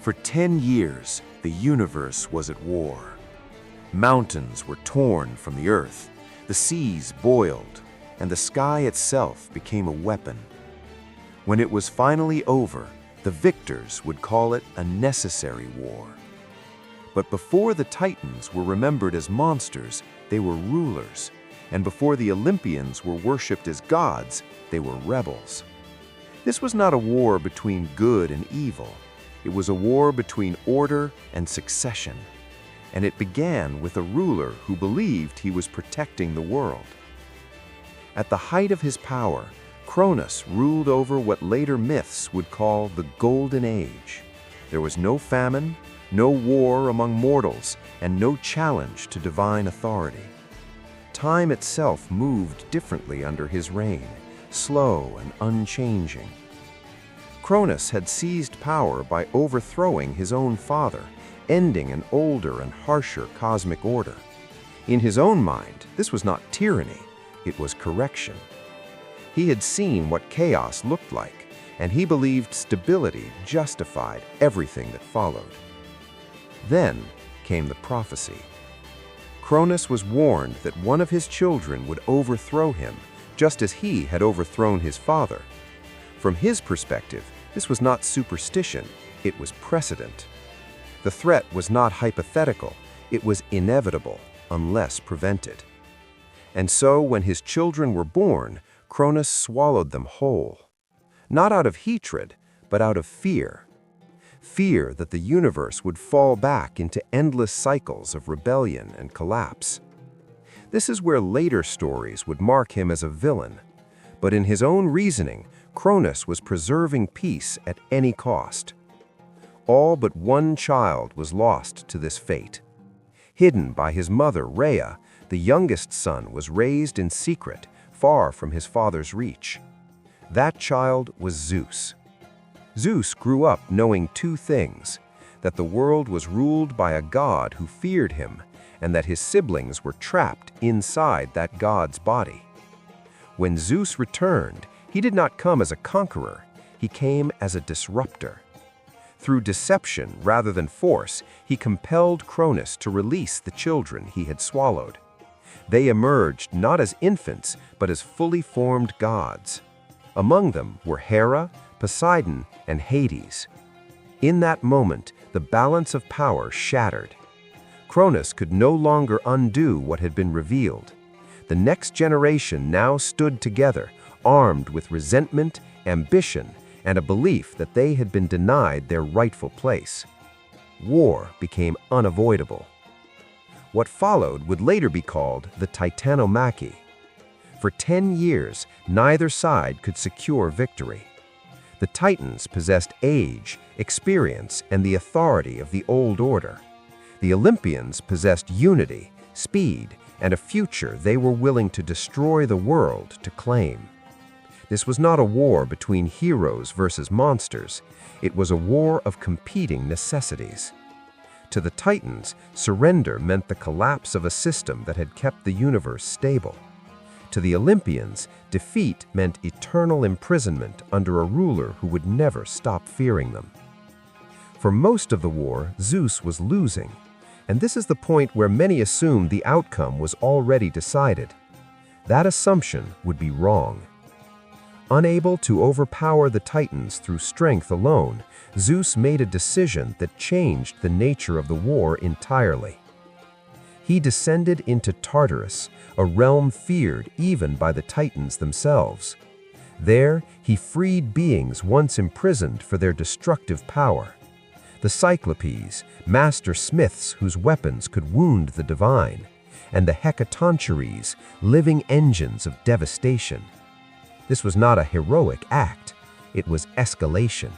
For 10 years, the universe was at war. Mountains were torn from the earth, the seas boiled, and the sky itself became a weapon. When it was finally over, the victors would call it a necessary war. But before the Titans were remembered as monsters, they were rulers, and before the Olympians were worshipped as gods, they were rebels. This was not a war between good and evil. It was a war between order and succession, and it began with a ruler who believed he was protecting the world. At the height of his power, Cronus ruled over what later myths would call the Golden Age. There was no famine, no war among mortals, and no challenge to divine authority. Time itself moved differently under his reign, slow and unchanging. Cronus had seized power by overthrowing his own father, ending an older and harsher cosmic order. In his own mind, this was not tyranny, it was correction. He had seen what chaos looked like, and he believed stability justified everything that followed. Then came the prophecy. Cronus was warned that one of his children would overthrow him, just as he had overthrown his father. From his perspective, this was not superstition, it was precedent. The threat was not hypothetical, it was inevitable, unless prevented. And so, when his children were born, Cronus swallowed them whole. Not out of hatred, but out of fear. Fear that the universe would fall back into endless cycles of rebellion and collapse. This is where later stories would mark him as a villain. But in his own reasoning, Cronus was preserving peace at any cost. All but one child was lost to this fate. Hidden by his mother, Rhea, the youngest son was raised in secret, far from his father's reach. That child was Zeus. Zeus grew up knowing two things: that the world was ruled by a god who feared him, and that his siblings were trapped inside that god's body. When Zeus returned, he did not come as a conqueror, he came as a disruptor. Through deception rather than force, he compelled Cronus to release the children he had swallowed. They emerged not as infants, but as fully formed gods. Among them were Hera, Poseidon, and Hades. In that moment, the balance of power shattered. Cronus could no longer undo what had been revealed. The next generation now stood together, armed with resentment, ambition, and a belief that they had been denied their rightful place. War became unavoidable. What followed would later be called the Titanomachy. For 10 years, neither side could secure victory. The Titans possessed age, experience, and the authority of the old order. The Olympians possessed unity, speed, and a future they were willing to destroy the world to claim. This was not a war between heroes versus monsters. It was a war of competing necessities. To the Titans, surrender meant the collapse of a system that had kept the universe stable. To the Olympians, defeat meant eternal imprisonment under a ruler who would never stop fearing them. For most of the war, Zeus was losing, and this is the point where many assumed the outcome was already decided. That assumption would be wrong. Unable to overpower the Titans through strength alone, Zeus made a decision that changed the nature of the war entirely. He descended into Tartarus, a realm feared even by the Titans themselves. There, he freed beings once imprisoned for their destructive power. The Cyclopes, master smiths whose weapons could wound the divine, and the Hecatonchires, living engines of devastation. This was not a heroic act, it was escalation.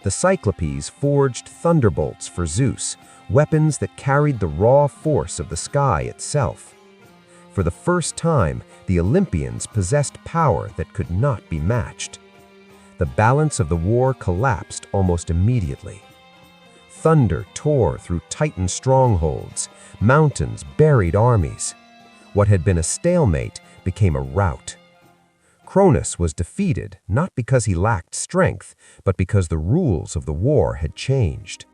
The Cyclopes forged thunderbolts for Zeus, weapons that carried the raw force of the sky itself. For the first time, the Olympians possessed power that could not be matched. The balance of the war collapsed almost immediately. Thunder tore through Titan strongholds, mountains buried armies. What had been a stalemate became a rout. Cronus was defeated not because he lacked strength, but because the rules of the war had changed.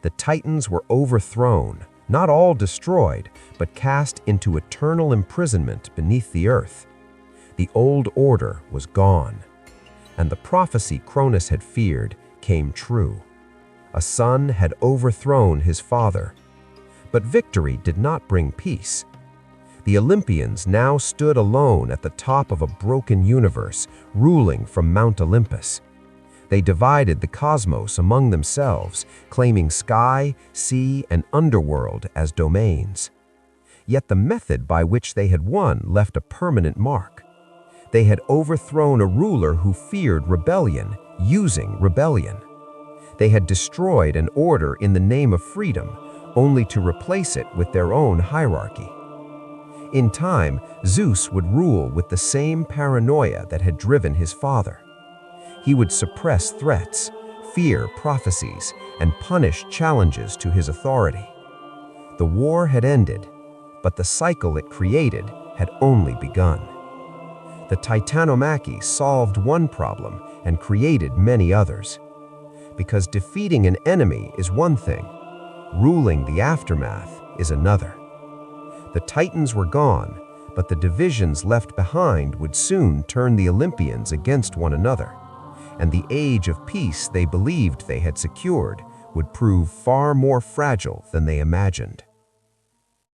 The Titans were overthrown, not all destroyed, but cast into eternal imprisonment beneath the earth. The old order was gone, and the prophecy Cronus had feared came true. A son had overthrown his father. But victory did not bring peace. The Olympians now stood alone at the top of a broken universe, ruling from Mount Olympus. They divided the cosmos among themselves, claiming sky, sea, and underworld as domains. Yet the method by which they had won left a permanent mark. They had overthrown a ruler who feared rebellion, using rebellion. They had destroyed an order in the name of freedom, only to replace it with their own hierarchy. In time, Zeus would rule with the same paranoia that had driven his father. He would suppress threats, fear prophecies, and punish challenges to his authority. The war had ended, but the cycle it created had only begun. The Titanomachy solved one problem and created many others. Because defeating an enemy is one thing, ruling the aftermath is another. The Titans were gone, but the divisions left behind would soon turn the Olympians against one another, and the age of peace they believed they had secured would prove far more fragile than they imagined.